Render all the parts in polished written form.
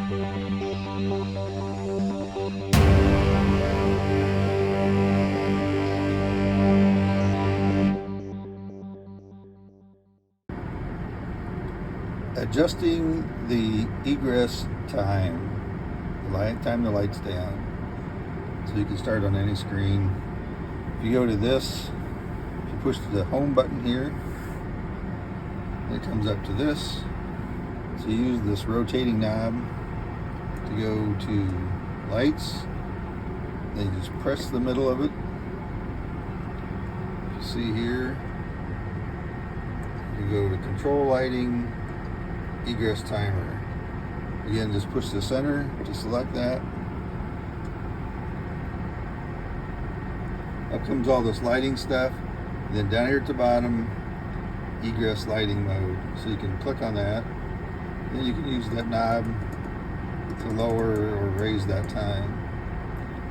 Adjusting the egress time, time the light's down, so you can start on any screen. If you go to this, if you push the home button here, it comes up to this. So you use this rotating knob to go to lights. Then you just press the middle of it. If you see here, you go to control lighting, egress timer. Again, just push the center to select that. Up comes all this lighting stuff. Then down here at the bottom, egress lighting mode. So you can click on that. Then you can use that knob to lower or raise that time.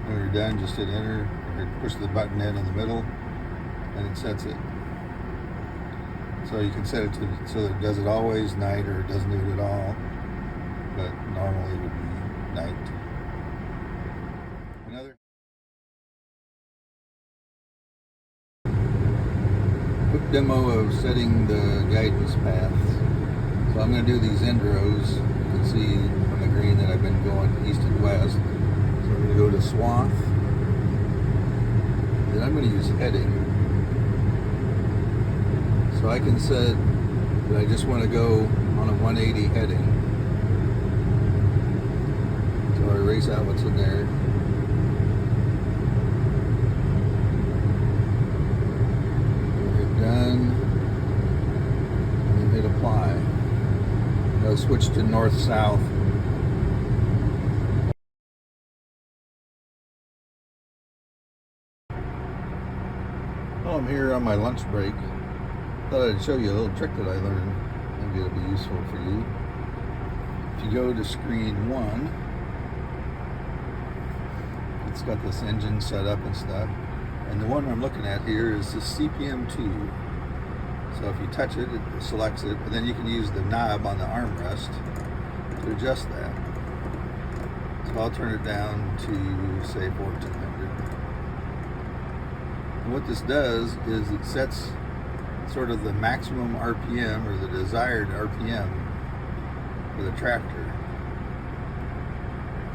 When you're done, just hit enter or push the button in the middle and it sets it. So you can set it to so that it does it always night or it doesn't do it at all. But normally it would be night. Another quick demo of setting the guidance paths. So I'm going to do these end rows. You can see on the green that I've been going east and west. So I'm going to go to swath. Then I'm going to use heading. So I can set that I just want to go on a 180 heading. So I erase out what's in there. Hit done. And then hit apply. I'll switch to north-south. Well, I'm here on my lunch break. Thought I'd show you a little trick that I learned. Maybe it'll be useful for you. If you go to screen 1, it's got this engine set up and stuff. And the one I'm looking at here is the CPM2. So if you touch it, it selects it, and then you can use the knob on the armrest to adjust that. So I'll turn it down to, say, 1400. And what this does is it sets sort of the maximum RPM or the desired RPM for the tractor.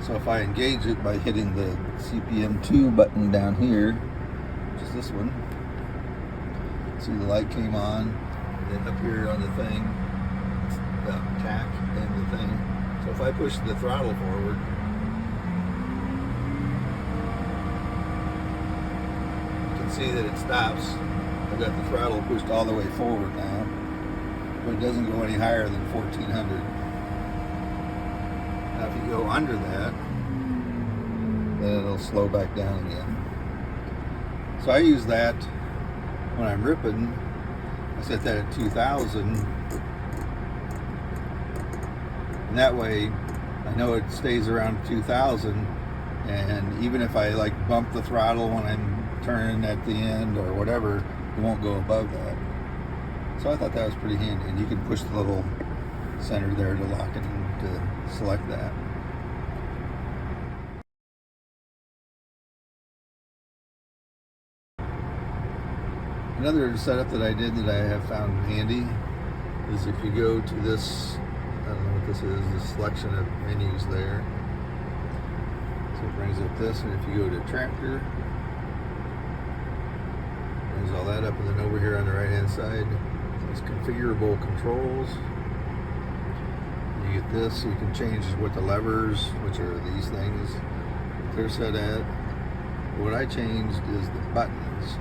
So if I engage it by hitting the CPM2 button down here, which is this one, see the light came on, and then up here on the thing, the tack and the thing. So if I push the throttle forward, you can see that it stops. I've got the throttle pushed all the way forward now, but it doesn't go any higher than 1400. Now if you go under that, then it'll slow back down again. So I use that when I'm ripping. I set that at 2000, and that way I know it stays around 2000, and even if I like bump the throttle when I'm turning at the end or whatever, it won't go above that. So I thought that was pretty handy, and you can push the little center there to lock it in to select that. Another setup that I did that I have found handy is if you go to this, I don't know what this is, the selection of menus there. So it brings up this, and if you go to tractor, brings all that up, and then over here on the right hand side, these configurable controls. You get this, so you can change what the levers, which are these things, they're set at. What I changed is the buttons.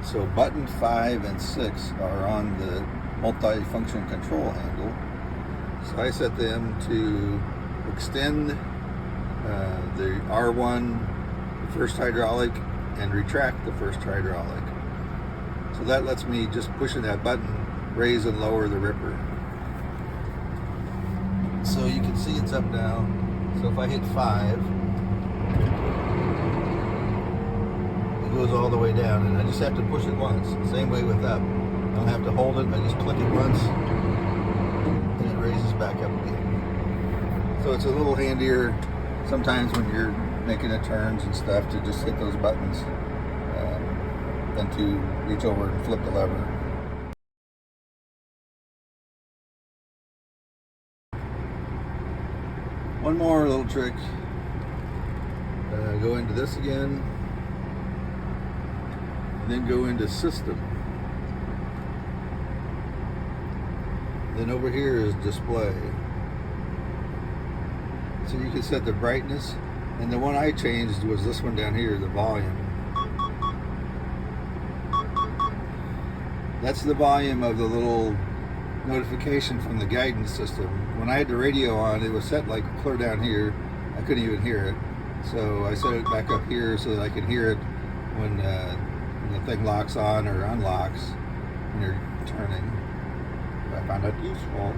So button 5 and 6 are on the multi-function control handle. So I set them to extend the R1, the first hydraulic, and retract the first hydraulic. So that lets me, just pushing that button, raise and lower the ripper. So you can see it's up now. So if I hit 5, it goes all the way down, and I just have to push it once. Same way with up. I don't have to hold it, I just click it once, and it raises back up again. So it's a little handier sometimes when you're making the turns and stuff to just hit those buttons than to reach over and flip the lever. One more little trick. Go into this again, and then go into system. Then over here is display. So you can set the brightness, and the one I changed was this one down here, the volume. That's the volume of the little notification from the guidance system. When I had the radio on, it was set like clear down here. I couldn't even hear it. So I set it back up here so that I can hear it when the thing locks on or unlocks when you're turning. I found that useful.